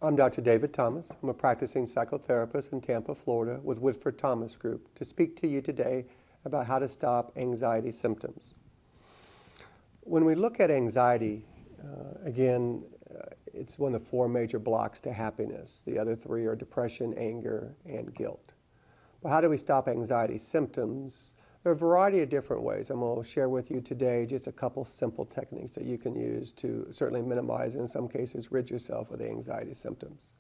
I'm Dr. David Thomas. I'm a practicing psychotherapist in Tampa, Florida with Whitford Thomas Group to speak to you today about how to stop anxiety symptoms. When we look at anxiety, it's one of the four major blocks to happiness. The other three are depression, anger, and guilt. But how do we stop anxiety symptoms? There are a variety of different ways. I'm going to share with you today just a couple simple techniques that you can use to certainly minimize, in some cases, rid yourself of the anxiety symptoms.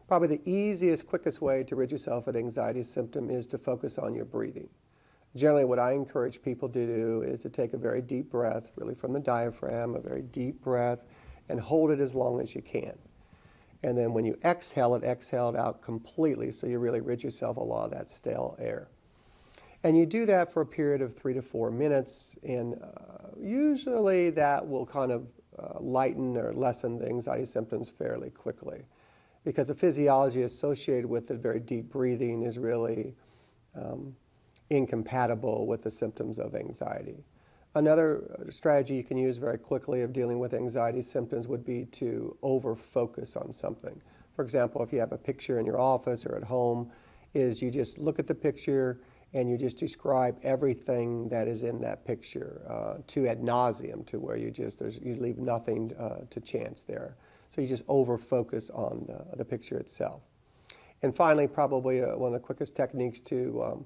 Probably the easiest, quickest way to rid yourself of an anxiety symptom is to focus on your breathing. Generally, what I encourage people to do is to take a very deep breath, really from the diaphragm, a very deep breath, and hold it as long as you can. And then when you exhale it out completely so you really rid yourself of a lot of that stale air. And you do that for a period of 3 to 4 minutes, and usually that will kind of lighten or lessen the anxiety symptoms fairly quickly, because the physiology associated with the very deep breathing is really incompatible with the symptoms of anxiety. Another strategy you can use very quickly of dealing with anxiety symptoms would be to over-focus on something. For example, if you have a picture in your office or at home, is you just look at the picture and you just describe everything that is in that picture to ad nauseum, to where you leave nothing to chance there. So you just over-focus on the picture itself. And finally, probably one of the quickest techniques to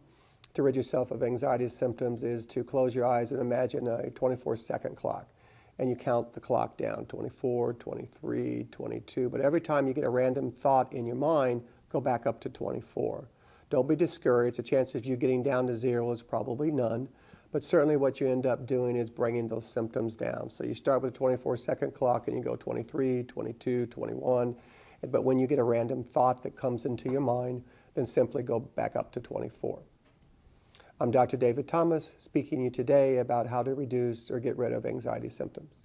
rid yourself of anxiety symptoms is to close your eyes and imagine a 24-second clock. And you count the clock down, 24, 23, 22. But every time you get a random thought in your mind, go back up to 24. Don't be discouraged. The chance of you getting down to 0 is probably none. But certainly what you end up doing is bringing those symptoms down. So you start with a 24-second clock and you go 23, 22, 21. But when you get a random thought that comes into your mind, then simply go back up to 24. I'm Dr. David Thomas, speaking to you today about how to reduce or get rid of anxiety symptoms.